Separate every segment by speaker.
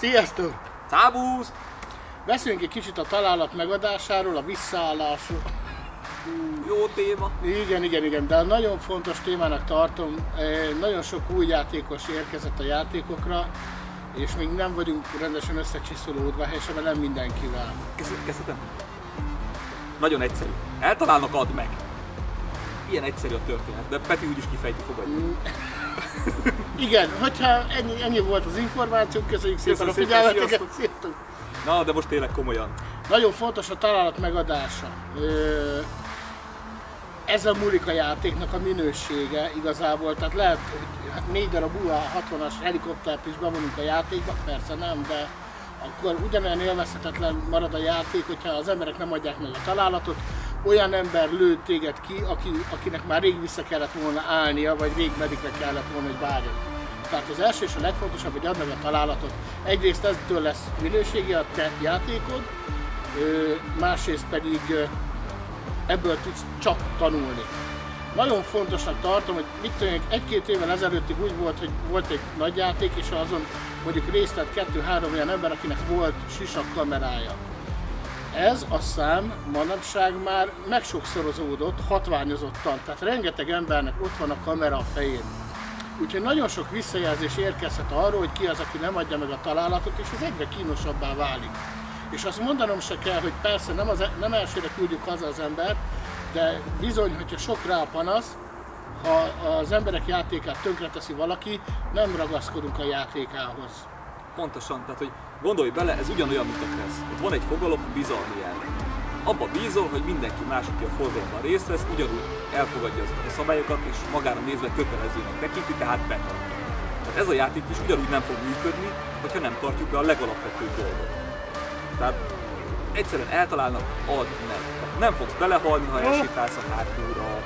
Speaker 1: Sziasztok!
Speaker 2: Szávusz!
Speaker 1: Beszéljünk egy kicsit a találat megadásáról, a visszaállásról.
Speaker 2: Jó téma.
Speaker 1: Igen, de nagyon fontos témának tartom. Nagyon sok új játékos érkezett a játékokra, és még nem vagyunk rendesen összecsiszolódva, helyesen nem mindenkivel.
Speaker 2: Kezdhetem? Nagyon egyszerű. Eltalálnak, add meg. Ilyen egyszerű a történet, de Peti úgyis kifejti, fogadja.
Speaker 1: Igen, hogyha ennyi volt az információ, köszönjük szépen a figyelmeteket. Sziasztok!
Speaker 2: Na, de most tényleg komolyan.
Speaker 1: Nagyon fontos a találat megadása. Ezzel múlik a játéknak a minősége igazából, tehát lehet, hogy hát 4 darab UH-60-as helikoptert is bevonunk a játékba, persze nem, de akkor ugyanolyan élvezhetetlen marad a játék, hogyha az emberek nem adják meg a találatot, olyan ember lő téged ki, akinek már rég vissza kellett volna állnia, vagy rég medikre kellett volna, hogy várjon. Tehát az első és a legfontosabb, hogy add meg a találatot. Egyrészt ettől lesz minőségi a te játékod, másrészt pedig ebből tudsz csak tanulni. Nagyon fontosnak tartom, hogy mit tudom, 1-2 évvel ezelőttig úgy volt, hogy volt egy nagy játék, és azon mondjuk részt vett 2-3 olyan ember, akinek volt sisak kamerája. Ez a szám manapság már megsokszorozódott, hatványozottan, tehát rengeteg embernek ott van a kamera a fején. Úgyhogy nagyon sok visszajelzés érkezhet arról, hogy ki az, aki nem adja meg a találatot, és ez egyre kínosabbá válik. És azt mondanom se kell, hogy persze nem elsőre küldjük haza az embert, de bizony, hogyha sok rá a panasz, ha az emberek játékát tönkreteszi valaki, nem ragaszkodunk a játékához.
Speaker 2: Pontosan, tehát hogy gondolj bele, ez ugyanolyan, mint a Kressz. Ott van egy fogalom, bizalmi jelv. Abba bízol, hogy mindenki más, aki a forgalomban részt vesz, ugyanúgy elfogadja azokat a szabályokat, és magára nézve kötelezőnek tekinti, tehát betartja. Tehát ez a játék is ugyanúgy nem fog működni, hogyha nem tartjuk be a legalapvetőbb dolgot. Tehát egyszerűen eltalálnak, add meg. Tehát nem fogsz belehalni, ha elsétálsz a hátulra.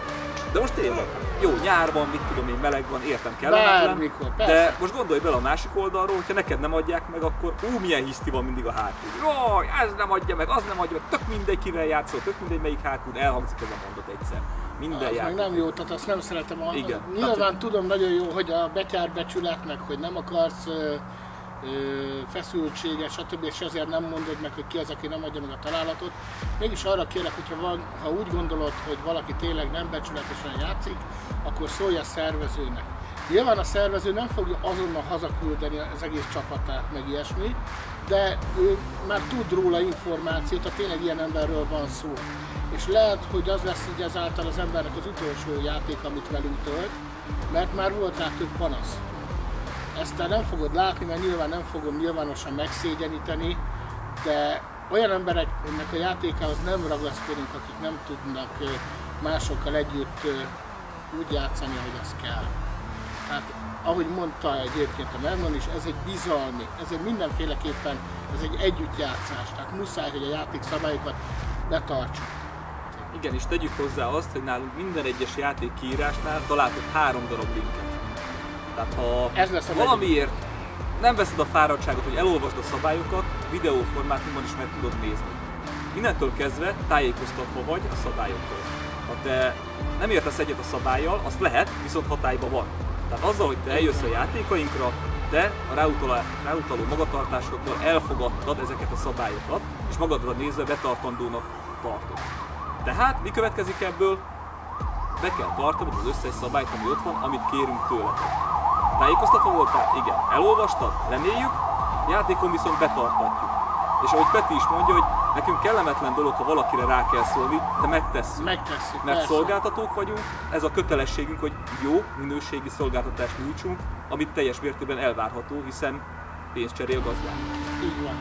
Speaker 2: De most tényleg, jó, nyár van, mit tudom én, meleg van, értem, kellemetlen, de most gondolj bele a másik oldalról, hogyha neked nem adják meg, akkor milyen hiszti van mindig a hátul. Jó, ez nem adja meg, az nem adja meg, tök mindegy kivel játszol, tök mindegy melyik hátul, elhangzik ez a mondat egyszer. Minden
Speaker 1: meg nem jó, tehát azt nem szeretem.
Speaker 2: Igen.
Speaker 1: Nyilván tehát, tudom nagyon jó, hogy a betyárbecsület, meg hogy nem akarsz feszültséges, stb. És ezért nem mondod meg, hogy ki az, aki nem adja meg a találatot. Mégis arra kérlek, ha úgy gondolod, hogy valaki tényleg nem becsületesen játszik, akkor szólj a szervezőnek. Nyilván a szervező nem fogja azonnal hazaküldeni az egész csapatát, meg ilyesmi, de ő már tud róla információt, ha tényleg ilyen emberről van szó. És lehet, hogy az lesz így ezáltal az embernek az utolsó játék, amit velünk tölt, mert már volt rá több panasz. Ezt te nem fogod látni, mert nyilván nem fogom nyilvánosan megszégyeníteni, de olyan embereknek a játékához nem ragaszkodunk, akik nem tudnak másokkal együtt úgy játszani, ahogy az kell. Tehát, ahogy mondta egyébként a Mernon is, ez egy bizalmi, ez egy mindenféleképpen, ez egy együttjátszás, tehát muszáj, hogy a játékszabályokat betartsuk.
Speaker 2: Igen, és tegyük hozzá azt, hogy nálunk minden egyes játék kiírásnál találtok 3 darab linket. Tehát ha valamiért nem veszed a fáradtságot, hogy elolvasd a szabályokat, videóformátumban is meg tudod nézni. Innentől kezdve tájékoztatva vagy a szabályokról. Ha te nem értesz egyet a szabállyal, azt lehet, viszont hatályban van. Tehát azzal, hogy te eljössz a játékainkra, te a ráutaló magatartásokból elfogadtad ezeket a szabályokat, és magadra nézve betartandónak tartod. Tehát mi következik ebből? Be kell tartanod az összes szabályt, ami ott van, amit kérünk tőletek. Tájékoztatva voltál? Igen. Elolvastad? Reméljük. Játékon viszont betartatjuk. És ahogy Peti is mondja, hogy nekünk kellemetlen dolog, ha valakire rá kell szólni, de megtesszük.
Speaker 1: Megtesszük,
Speaker 2: mert
Speaker 1: persze.
Speaker 2: Szolgáltatók vagyunk, ez a kötelességünk, hogy jó minőségi szolgáltatást nyújtsunk, amit teljes mértékben elvárható, hiszen pénzt cserél gazdán.
Speaker 1: Így van.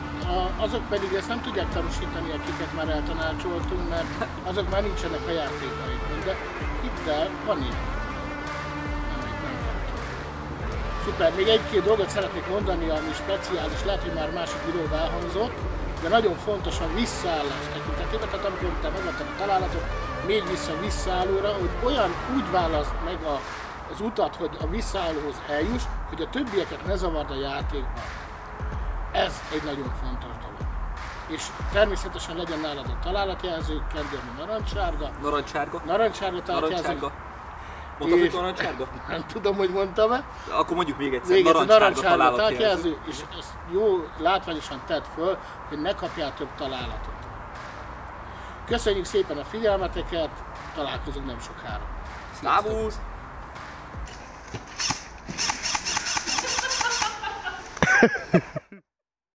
Speaker 1: Azok pedig ezt nem tudják tanúsítani, akiket már eltanácsoltunk, mert azok már nincsenek a játékaikon, de hidd el, van ilyen. Szuper, még 1-2 dolgot szeretnék mondani, ami speciális, lehet, hogy már másik videóban elhangzott, de nagyon fontos a visszaállás tekintetében, tehát amikor te megadtad a találatot, még visszaállóra, hogy úgy választ meg az utat, hogy a visszaállóhoz eljuss, hogy a többieket ne zavard a játékban. Ez egy nagyon fontos dolog. És természetesen legyen nálad a találatjelző, kendőrni narancsárga.
Speaker 2: Narancsárga.
Speaker 1: Narancsárga találatjelző.
Speaker 2: Mondtad, hogy narancsárga?
Speaker 1: Nem tudom, hogy mondtam-e.
Speaker 2: Akkor mondjuk még egyszer, narancsárga találatjelző.
Speaker 1: És ezt jó látványosan tedd föl, hogy ne kapjál több találatot. Köszönjük szépen a figyelmeteket, találkozunk nem sokára.
Speaker 2: Sziasztok!